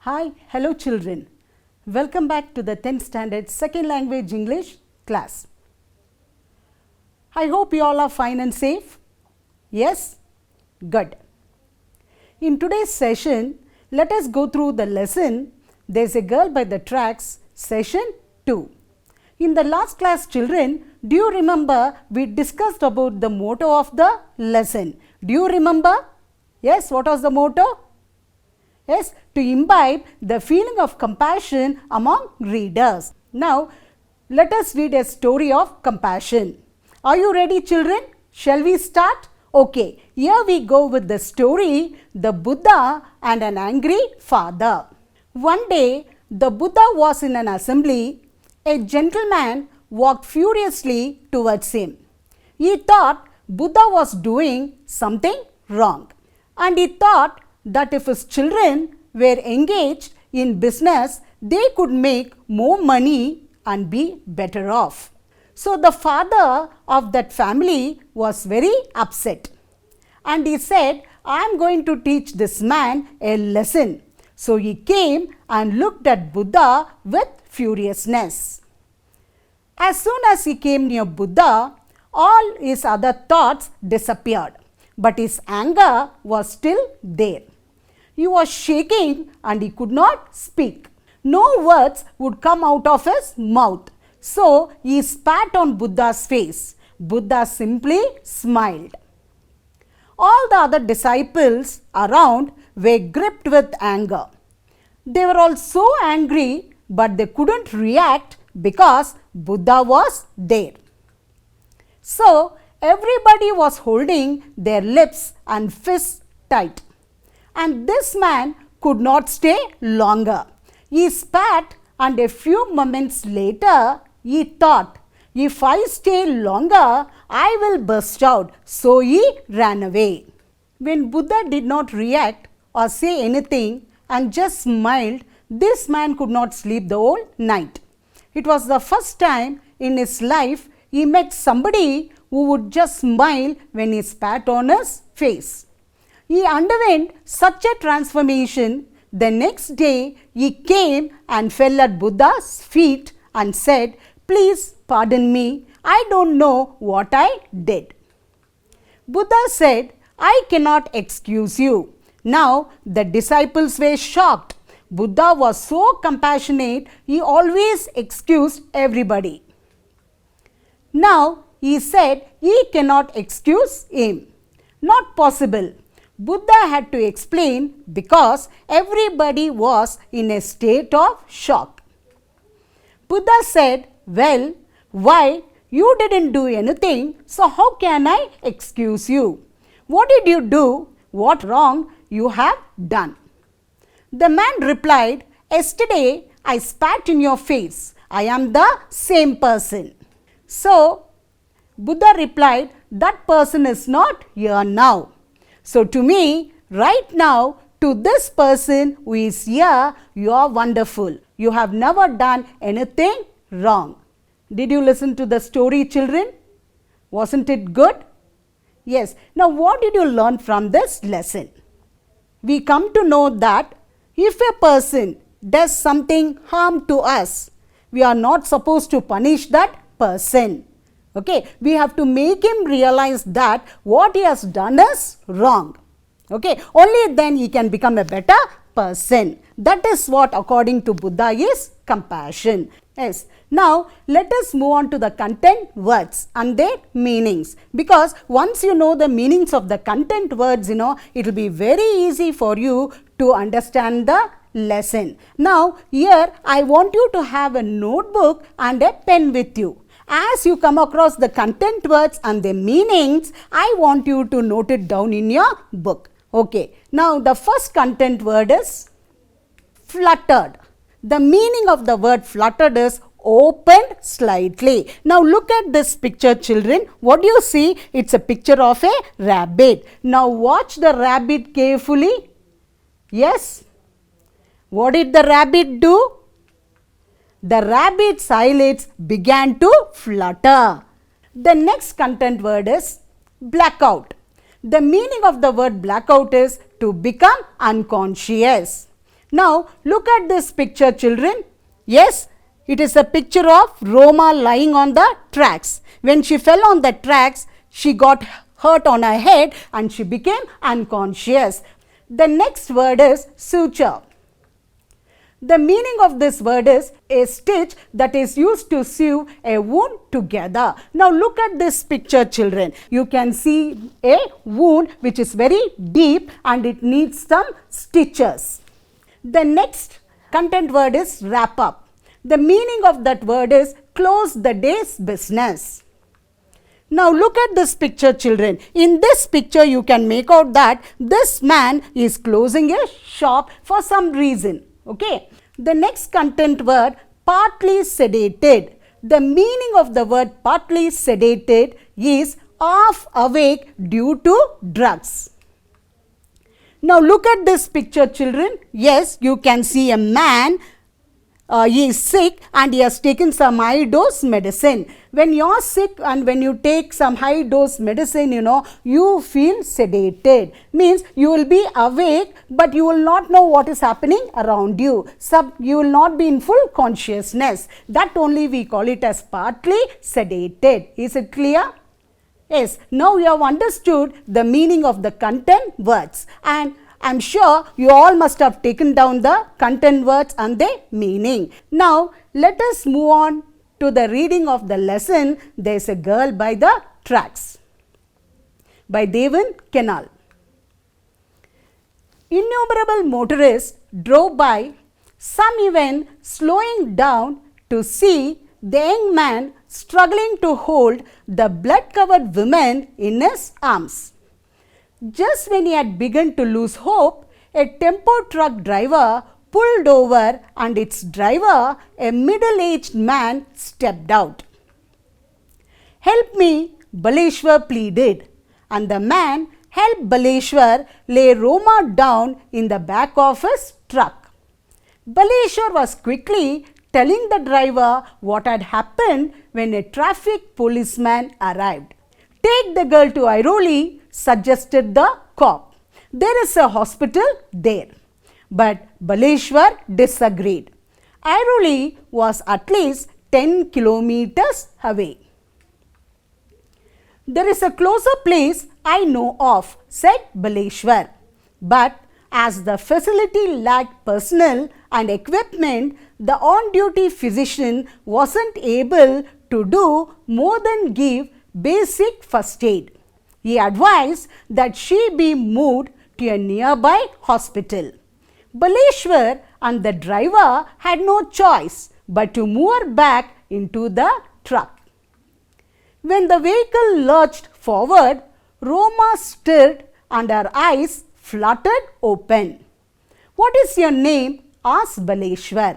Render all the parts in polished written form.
Hi, hello children. Welcome back to the 10th standard second language English class. I hope you all are fine and safe. Yes? Good. In today's session, let us go through the lesson There's a Girl by the Tracks, session 2. In the last class, children, do you remember we discussed about the motto of the lesson? Do you remember? Yes, what was the motto? Yes, to imbibe the feeling of compassion among readers. Now, let us read a story of compassion. Are you ready, children? Shall we start? Okay, here we go with the story, the Buddha and an angry father. One day, the Buddha was in an assembly. A gentleman walked furiously towards him. He thought Buddha was doing something wrong, and he thought that if his children were engaged in business, they could make more money and be better off. So the father of that family was very upset, and he said, I am going to teach this man a lesson. So he came and looked at Buddha with furiousness. As soon as he came near Buddha, all his other thoughts disappeared, but his anger was still there. He was shaking and he could not speak. No words would come out of his mouth. So he spat on Buddha's face. Buddha simply smiled. All the other disciples around were gripped with anger. They were all so angry, but they couldn't react because Buddha was there. So everybody was holding their lips and fists tight. And this man could not stay longer. He spat, and a few moments later he thought, if I stay longer, I will burst out. So he ran away. When Buddha did not react or say anything and just smiled, this man could not sleep the whole night. It was the first time in his life he met somebody who would just smile when he spat on his face. He underwent such a transformation. The next day he came and fell at Buddha's feet and said, please pardon me, I don't know what I did. Buddha said, I cannot excuse you. Now the disciples were shocked. Buddha was so compassionate, he always excused everybody. Now he said he cannot excuse him. Not possible. Buddha had to explain because everybody was in a state of shock. Buddha said, well, why? You didn't do anything, so how can I excuse you? What did you do? What wrong you have done? The man replied, yesterday I spat in your face. I am the same person. So Buddha replied, that person is not here now. So to me, right now, to this person who is here, you are wonderful. You have never done anything wrong. Did you listen to the story, children? Wasn't it good? Yes. Now what did you learn from this lesson? We come to know that if a person does something harm to us, we are not supposed to punish that person. Okay, we have to make him realize that what he has done is wrong. Okay, only then he can become a better person. That is what, according to Buddha, is compassion. Yes. Now let us move on to the content words and their meanings, because once you know the meanings of the content words, it will be very easy for you to understand the lesson. Now here I want you to have a notebook and a pen with you. As you come across the content words and their meanings, I want you to note it down in your book. Okay. Now the first content word is fluttered. The meaning of the word fluttered is opened slightly. Now look at this picture, children. What do you see? It's a picture of a rabbit. Now watch the rabbit carefully. Yes. What did the rabbit do? The rabbit's eyelids began to flutter. The next content word is blackout. The meaning of the word blackout is to become unconscious. Now look at this picture, children. Yes, it is a picture of Roma lying on the tracks. When she fell on the tracks, she got hurt on her head and she became unconscious. The next word is suture. The meaning of this word is a stitch that is used to sew a wound together. Now look at this picture, children. You can see a wound which is very deep and it needs some stitches. The next content word is wrap up. The meaning of that word is close the day's business. Now look at this picture, children. In this picture you can make out that this man is closing a shop for some reason. Okay. The next content word, partly sedated. The meaning of the word partly sedated is half awake due to drugs. Now look at this picture, children. Yes, you can see a man. He is sick and he has taken some high dose medicine. When you are sick and when you take some high dose medicine, you feel sedated. Means you will be awake but you will not know what is happening around you. You will not be in full consciousness. That only we call it as partly sedated. Is it clear? Yes. Now you have understood the meaning of the content words, and I am sure you all must have taken down the content words and their meaning. Now let us move on to the reading of the lesson. There is a girl by the tracks by Devan Kenal. Innumerable motorists drove by, some even slowing down to see the young man struggling to hold the blood-covered woman in his arms. Just when he had begun to lose hope, a tempo truck driver pulled over and its driver, a middle-aged man, stepped out. "Help me," Baleshwar pleaded, and the man helped Baleshwar lay Roma down in the back of his truck. Baleshwar was quickly telling the driver what had happened when a traffic policeman arrived. "Take the girl to Airoli," suggested the cop. "There is a hospital there." But Baleshwar disagreed. Airoli was at least 10 kilometers away. "There is a closer place I know of," said Baleshwar. But as the facility lacked personnel and equipment, the on-duty physician wasn't able to do more than give basic first aid. He advised that she be moved to a nearby hospital. Baleshwar and the driver had no choice but to move her back into the truck. When the vehicle lurched forward, Roma stirred and her eyes fluttered open. "What is your name?" asked Baleshwar.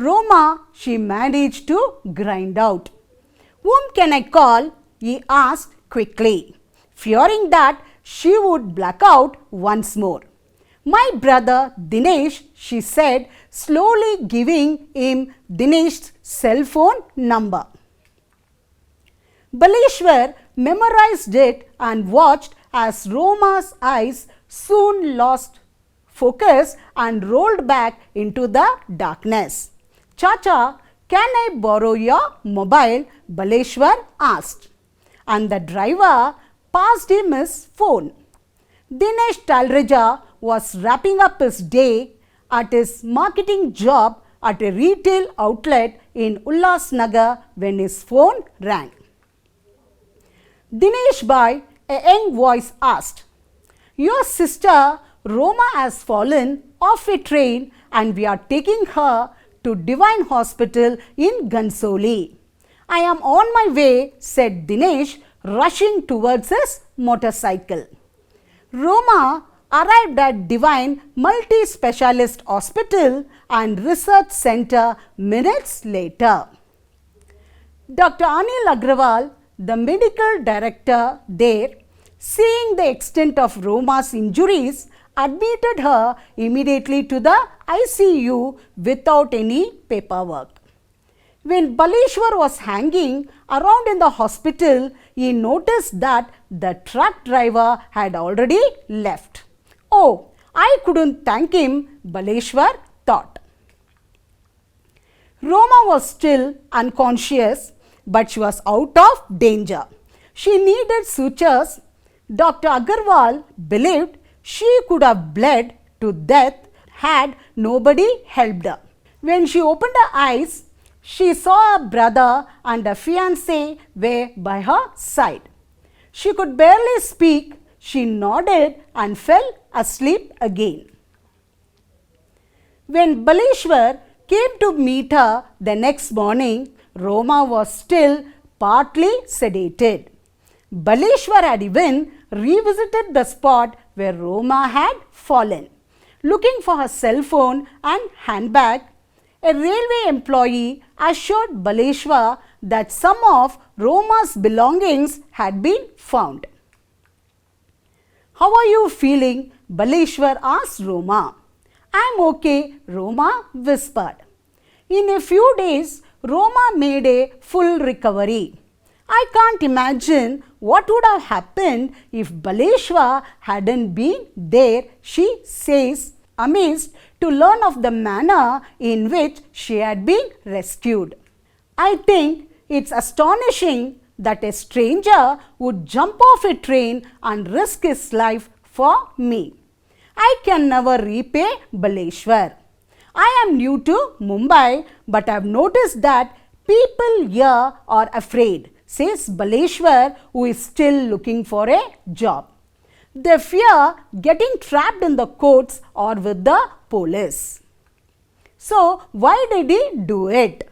"Roma," she managed to grind out. "Whom can I call?" he asked quickly, fearing that she would black out once more. "My brother Dinesh," she said, slowly giving him Dinesh's cell phone number. Baleshwar memorized it and watched as Roma's eyes soon lost focus and rolled back into the darkness. "Chacha, can I borrow your mobile?" Baleshwar asked, and the driver passed him his phone. Dinesh Talreja was wrapping up his day at his marketing job at a retail outlet in Ullasnagar when his phone rang. "Dinesh bhai," a young voice asked, "your sister Roma has fallen off a train and we are taking her to Divine Hospital in Gansoli." "I am on my way," said Dinesh, rushing towards his motorcycle. Roma arrived at Divine Multi-Specialist Hospital and Research Center minutes later. Dr. Anil Agrawal, the medical director there, seeing the extent of Roma's injuries, admitted her immediately to the ICU without any paperwork. When Baleshwar was hanging around in the hospital, he noticed that the truck driver had already left. "Oh, I couldn't thank him, Baleshwar thought. Roma was still unconscious, but she was out of danger. She needed sutures. Dr. Agarwal believed she could have bled to death had nobody helped her. When she opened her eyes, she saw her brother and her fiancé were by her side. She could barely speak. She nodded and fell asleep again. When Baleshwar came to meet her the next morning, Roma was still partly sedated. Baleshwar had even revisited the spot where Roma had fallen. Looking for her cell phone and handbag, a railway employee assured Baleshwar that some of Roma's belongings had been found. How are you feeling? Baleshwar asked Roma. I'm okay, Roma whispered. In a few days, Roma made a full recovery. I can't imagine what would have happened if Baleshwar hadn't been there, she says, amazed to learn of the manner in which she had been rescued. I think it's astonishing that a stranger would jump off a train and risk his life for me. I can never repay Baleshwar. I am new to Mumbai, but I have noticed that people here are afraid, says Baleshwar, who is still looking for a job. They fear getting trapped in the courts or with the police. So, why did he do it?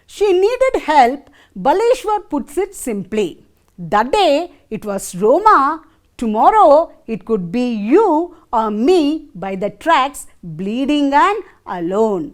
She needed help. Baleshwar puts it simply. That day it was Roma. Tomorrow it could be you or me by the tracks, bleeding and alone.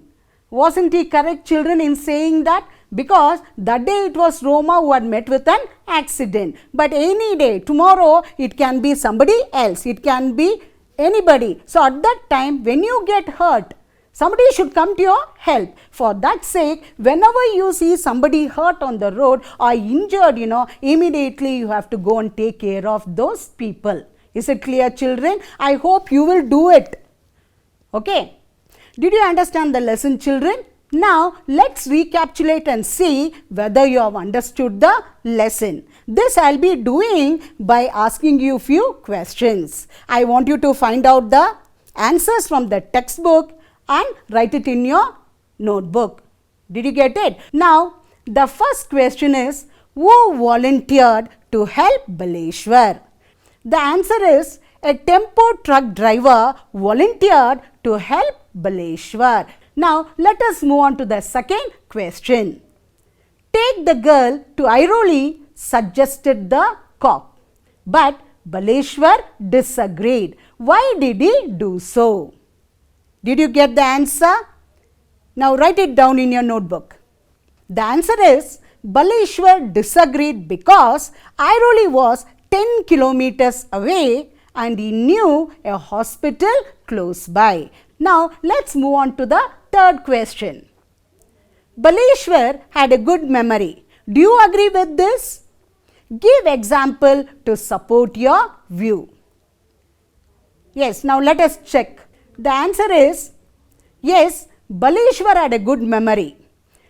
Wasn't he correct, children, in saying that? Because that day it was Roma who had met with an accident. But any day, tomorrow, it can be somebody else. It can be anybody. So at that time, when you get hurt, somebody should come to your help. For that sake, whenever you see somebody hurt on the road or injured, immediately you have to go and take care of those people. Is it clear, children? I hope you will do it. Okay. Did you understand the lesson, children? Now, let's recapitulate and see whether you have understood the lesson. This I will be doing by asking you few questions. I want you to find out the answers from the textbook and write it in your notebook. Did you get it? Now, the first question is, who volunteered to help Baleshwar? The answer is, a tempo truck driver volunteered to help Baleshwar. Now, let us move on to the second question. Take the girl to Airoli, suggested the cop. But Baleshwar disagreed. Why did he do so? Did you get the answer? Now, write it down in your notebook. The answer is, Baleshwar disagreed because Airoli was 10 kilometers away and he knew a hospital close by. Now, let's move on to the third question. Baleshwar had a good memory. Do you agree with this? Give example to support your view. Yes, now let us check. The answer is, yes, Baleshwar had a good memory.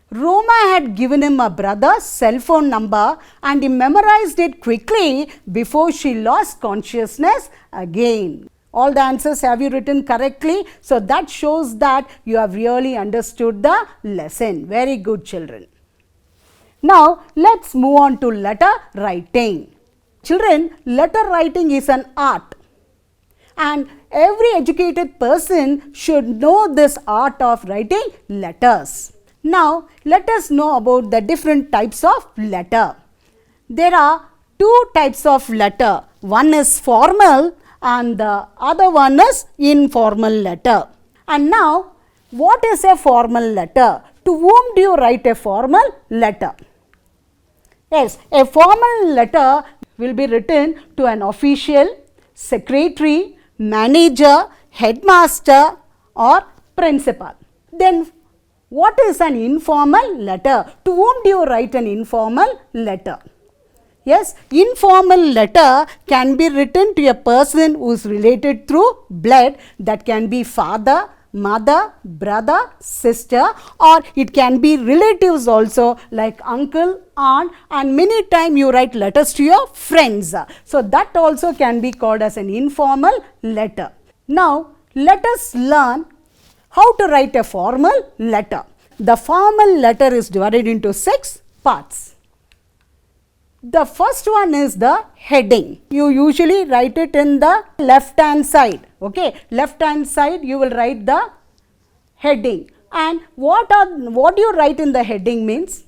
Roma had given him a brother's cell phone number and he memorized it quickly before she lost consciousness again. All the answers have you written correctly? So that shows that you have really understood the lesson. Very good, children. Now let's move on to letter writing. Children, letter writing is an art. And every educated person should know this art of writing letters. Now, let us know about the different types of letter. There are two types of letter. One is formal and the other one is informal letter. And now, what is a formal letter? To whom do you write a formal letter? Yes, a formal letter will be written to an official, secretary, manager, headmaster or principal. Then, what is an informal letter? To whom do you write an informal letter? Yes, informal letter can be written to a person who is related through blood. That can be father, mother, brother, sister, or it can be relatives also like uncle, aunt, and many times you write letters to your friends. So that also can be called as an informal letter. Now let us learn how to write a formal letter. The formal letter is divided into 6 parts. The first one is the heading. You usually write it in the left hand side. Okay, left hand side you will write the heading. And what you write in the heading means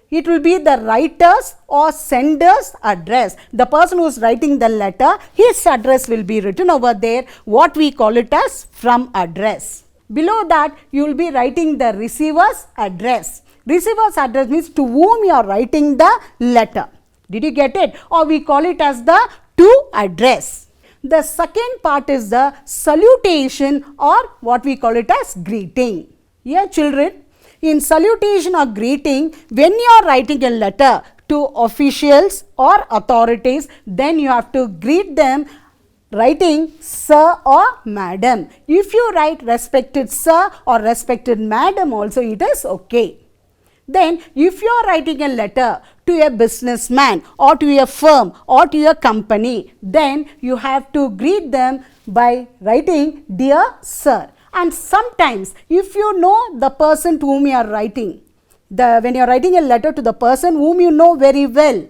it will be the writer's or sender's address. The person who is writing the letter, his address will be written over there. What we call it as from address. Below that you will be writing the receiver's address. Receiver's address means to whom you are writing the letter. Did you get it? Or we call it as the to address. The second part is the salutation or what we call it as greeting. Here children, in salutation or greeting, when you are writing a letter to officials or authorities, then you have to greet them writing sir or madam. If you write respected sir or respected madam also, it is okay. Then if you are writing a letter to a businessman or to a firm or to a company, then you have to greet them by writing dear sir. And sometimes if you know the person to whom you are writing, when you are writing a letter to the person whom you know very well,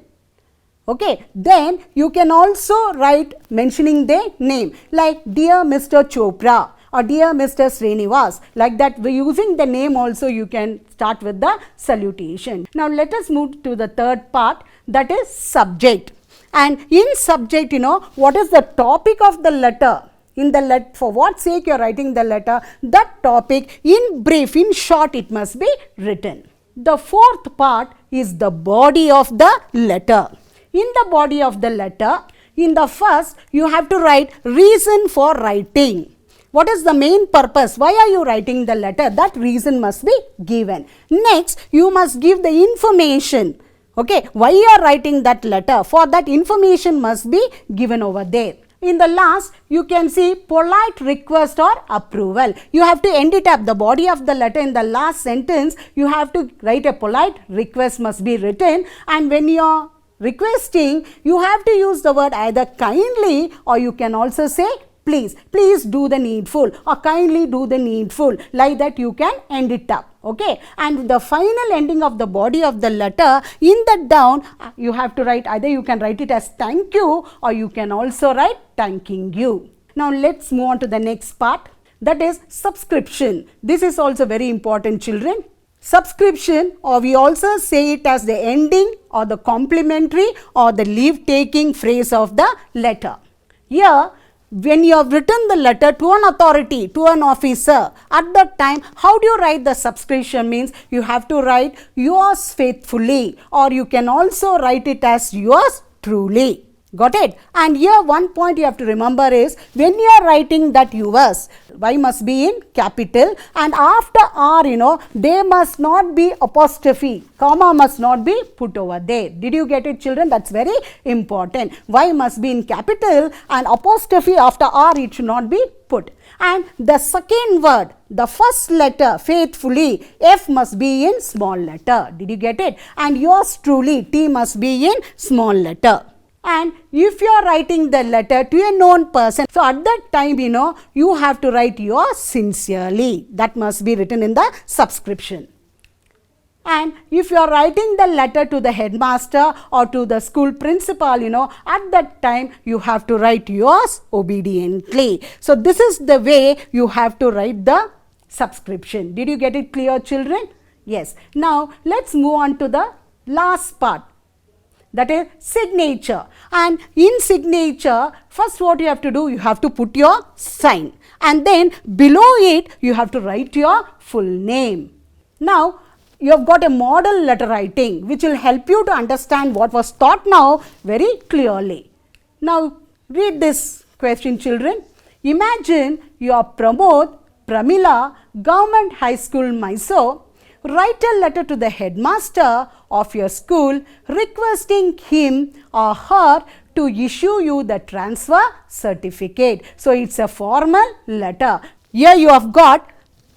okay, then you can also write mentioning their name like dear Mr. Chopra or dear Mr. Srinivas. Like that, using the name also you can start with the salutation. Now let us move to the third part, that is subject. And in subject, what is the topic of the letter? In the letter, for what sake you are writing the letter, that topic in brief, in short, it must be written. The fourth part is the body of the letter. In the body of the letter, in the first, you have to write reason for writing. What is the main purpose? Why are you writing the letter? That reason must be given. Next, you must give the information. Okay, why you are writing that letter? For that information must be given over there. In the last, you can see polite request or approval. You have to end it up. The body of the letter in the last sentence, you have to write a polite request must be written. And when you are requesting, you have to use the word either kindly or you can also say please do the needful or kindly do the needful. Like that you can end it up. Okay, and the final ending of the body of the letter, in the down you have to write, either you can write it as thank you or you can also write thanking you. Now let's move on to the next part, that is subscription. This is also very important, children. Subscription, or we also say it as the ending or the complimentary or the leave taking phrase of the letter. Here, when you have written the letter to an authority, to an officer, at that time, how do you write the subscription? Means you have to write yours faithfully, or you can also write it as yours truly. Got it? And here one point you have to remember is, when you are writing that yours, Y must be in capital, and after R, there must not be apostrophe, comma must not be put over there. Did you get it, children? That's very important. Y must be in capital and apostrophe after R, it should not be put. And the second word, the first letter, faithfully, F must be in small letter. Did you get it? And yours truly, T must be in small letter. And if you are writing the letter to a known person, so at that time, you have to write yours sincerely. That must be written in the subscription. And if you are writing the letter to the headmaster or to the school principal, at that time, you have to write yours obediently. So this is the way you have to write the subscription. Did you get it clear, children? Yes. Now, let's move on to the last part. That is signature. And in signature, first what you have to do, you have to put your sign. And then below it, you have to write your full name. Now, you have got a model letter writing which will help you to understand what was taught now very clearly. Now, read this question, children. Imagine you are Pramod, Pramila, Government High School, Mysore. write a letter to the headmaster of your school requesting him or her to issue you the transfer certificate. So, it's a formal letter. Here you have got,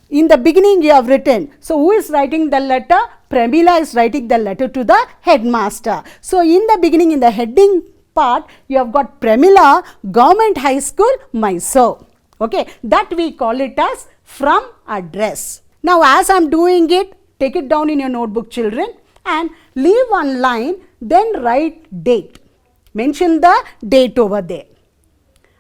in the beginning you have written. So, who is writing the letter? Premila is writing the letter to the headmaster. So, in the beginning, in the heading part, you have got Premila, Government High School, Mysore. Okay, that we call it as from address. Now, as I am doing it, take it down in your notebook, children, and leave one line, then write date. Mention the date over there.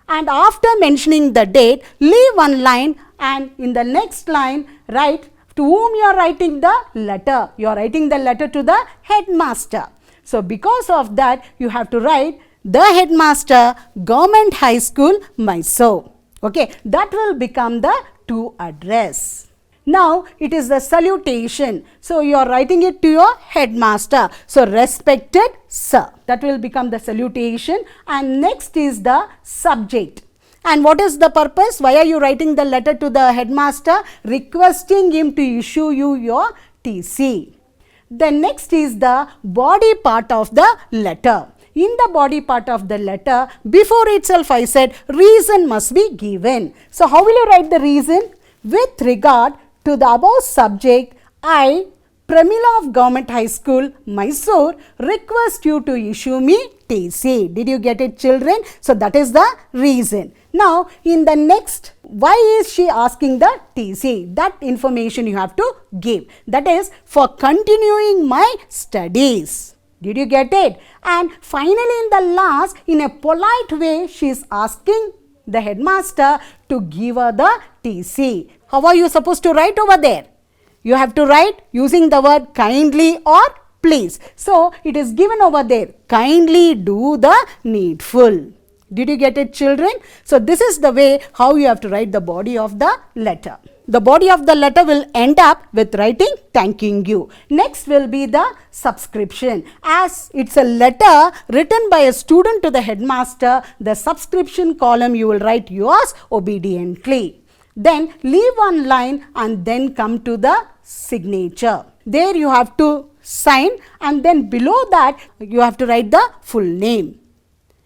And after mentioning the date, leave one line, and in the next line, write to whom you are writing the letter. You are writing the letter to the headmaster. So, because of that, you have to write the headmaster, Government High School, Mysore. Okay, that will become the to address. Now, it is the salutation. So, you are writing it to your headmaster. So, respected sir. That will become the salutation, and next is the subject. And what is the purpose? Why are you writing the letter to the headmaster? Requesting him to issue you your TC. Then next is the body part of the letter. In the body part of the letter, before itself I said reason must be given. So, how will you write the reason? With regard to the above subject, I, Premila of Government High School, Mysore, request you to issue me TC. Did you get it, children? So, that is the reason. Now, in the next, why is she asking the TC? That information you have to give. That is for continuing my studies. Did you get it? And finally, in the last, in a polite way, she is asking the headmaster to give her the TC. How are you supposed to write over there? You have to write using the word kindly or please. So, it is given over there, kindly do the needful. Did you get it, children? So, this is the way how you have to write the body of the letter. The body of the letter will end up with writing thanking you. Next will be the subscription. As it's a letter written by a student to the headmaster, the subscription column you will write yours obediently. Then leave one line and then come to the signature. There you have to sign, and then below that you have to write the full name.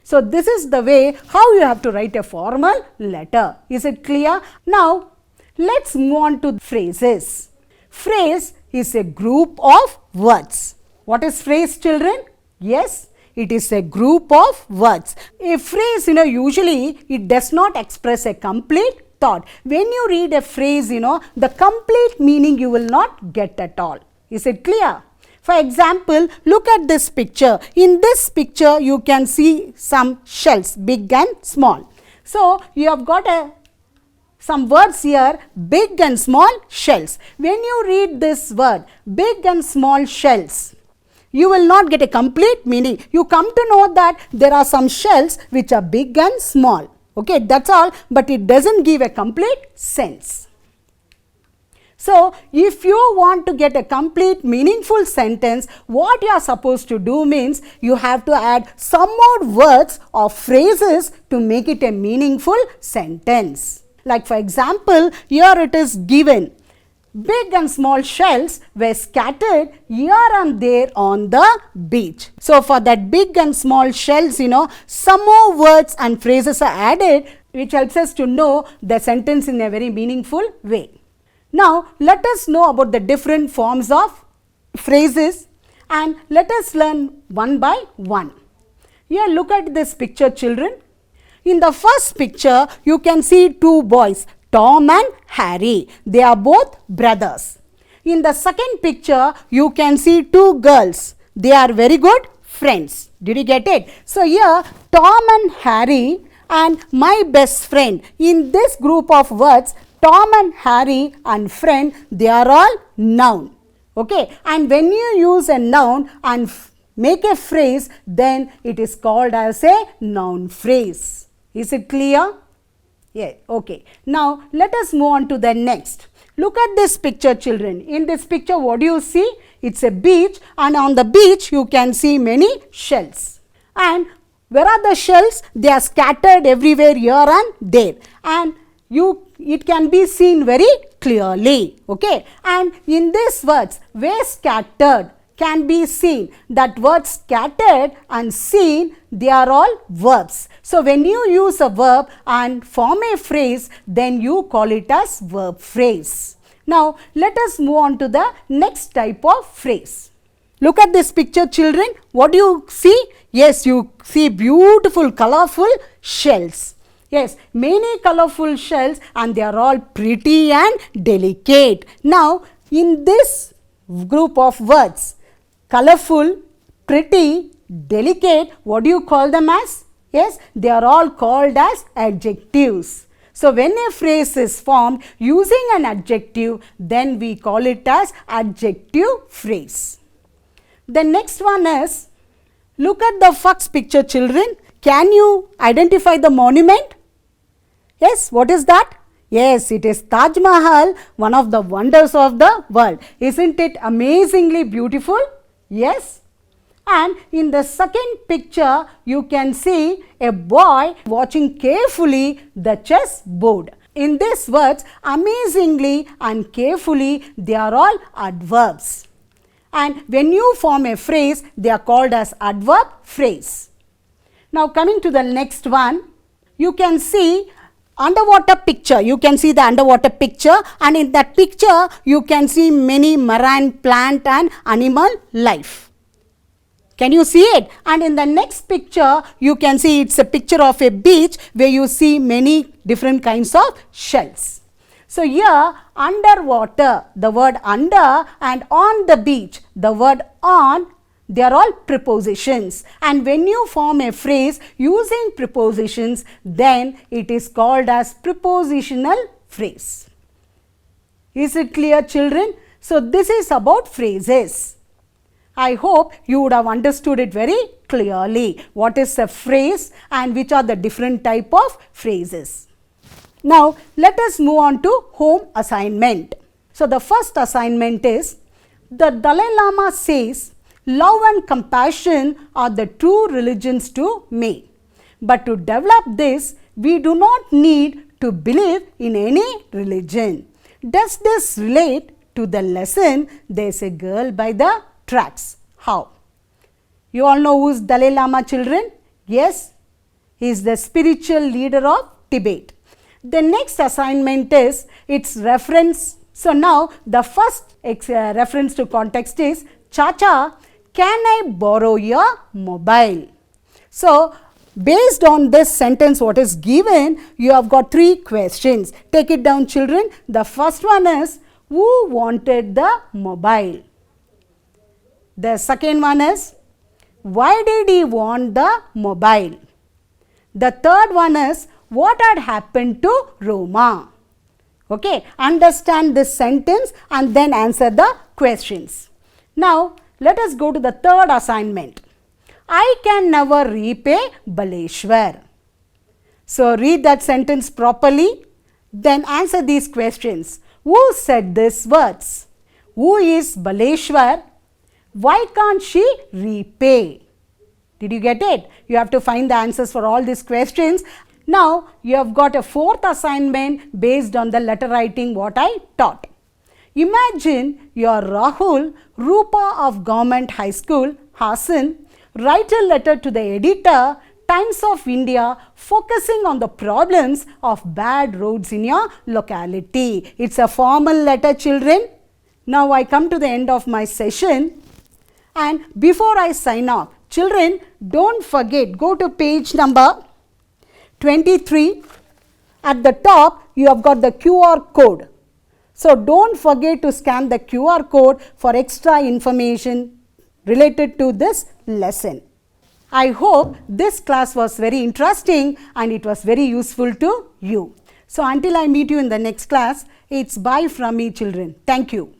So, this is the way how you have to write a formal letter. Is it clear? Now, let's move on to phrases. Phrase is a group of words. What is phrase, children? Yes, it is a group of words. A phrase, usually it does not express a complete thought. When you read a phrase, the complete meaning you will not get at all. Is it clear? For example, look at this picture. In this picture, you can see some shells, big and small. So, you have got some words here, big and small shells. When you read this word, big and small shells, you will not get a complete meaning. You come to know that there are some shells which are big and small. Okay, that's all, but it doesn't give a complete sense. So, if you want to get a complete meaningful sentence, what you are supposed to do means you have to add some more words or phrases to make it a meaningful sentence. Like for example, here it is given, big and small shells were scattered here and there on the beach. So, for that big and small shells, some more words and phrases are added which helps us to know the sentence in a very meaningful way. Now, let us know about the different forms of phrases and let us learn one by one. Here, look at this picture, children. In the first picture, you can see two boys, Tom and Harry. They are both brothers. In the second picture, you can see two girls. They are very good friends. Did you get it? So, here, Tom and Harry and my best friend. In this group of words, Tom and Harry and friend, they are all noun. Okay, and when you use a noun and make a phrase, then it is called as a noun phrase. Is it clear? Yeah, okay. Now, let us move on to the next. Look at this picture, children. In this picture, what do you see? It's a beach, and on the beach, you can see many shells. And where are the shells? They are scattered everywhere here and there. And it can be seen very clearly. Okay, and in these words, where scattered can be seen, that word scattered and seen, they are all verbs. So when you use a verb and form a phrase, then you call it as verb phrase. Now let us move on to the next type of phrase. Look at this picture, children. What do you see? Yes, you see beautiful colorful shells. Yes, many colorful shells, and they are all pretty and delicate. Now in this group of words, colorful, pretty, delicate, what do you call them as? Yes, they are all called as adjectives. So when a phrase is formed using an adjective, then we call it as adjective phrase. The next one is, look at the first picture, children. Can you identify the monument? Yes, what is that? Yes, it is Taj Mahal, one of the wonders of the world. Isn't it amazingly beautiful? Yes. And in the second picture, you can see a boy watching carefully the chess board. In these words, amazingly and carefully, they are all adverbs. And when you form a phrase, they are called as adverb phrase. Now coming to the next one, you can see underwater picture. You can see the underwater picture, and in that picture, you can see many marine plant and animal life. Can you see it? And in the next picture, you can see it's a picture of a beach where you see many different kinds of shells. So here, underwater, the word under, and on the beach, the word on, they are all prepositions. And when you form a phrase using prepositions, then it is called as prepositional phrase. Is it clear, children? So this is about phrases. I hope you would have understood it very clearly. What is a phrase and which are the different type of phrases. Now let us move on to home assignment. So the first assignment is, the Dalai Lama says love and compassion are the true religions to me. But to develop this, we do not need to believe in any religion. Does this relate to the lesson, There's a Girl by the Tracks? How? You all know who is Dalai Lama, children? Yes, he is the spiritual leader of Tibet. The next assignment is its reference. So now the first reference to context is, Chacha, can I borrow your mobile? So based on this sentence what is given, you have got three questions. Take it down, children. The first one is, who wanted the mobile? The second one is, why did he want the mobile? The third one is, what had happened to Roma? Okay, understand this sentence and then answer the questions. Now let us go to the third assignment. I can never repay Baleshwar. So read that sentence properly, then answer these questions. Who said these words? Who is Baleshwar? Why can't she repay? Did you get it? You have to find the answers for all these questions. Now you have got a fourth assignment based on the letter writing what I taught. Imagine your Rahul, Rupa of Government High School, Hassan, write a letter to the editor, Times of India, focusing on the problems of bad roads in your locality. It's a formal letter, children. Now I come to the end of my session, and before I sign off, children, don't forget, go to page number 23. At the top, you have got the QR code. So don't forget to scan the QR code for extra information related to this lesson. I hope this class was very interesting and it was very useful to you. So until I meet you in the next class, it's bye from me, children. Thank you.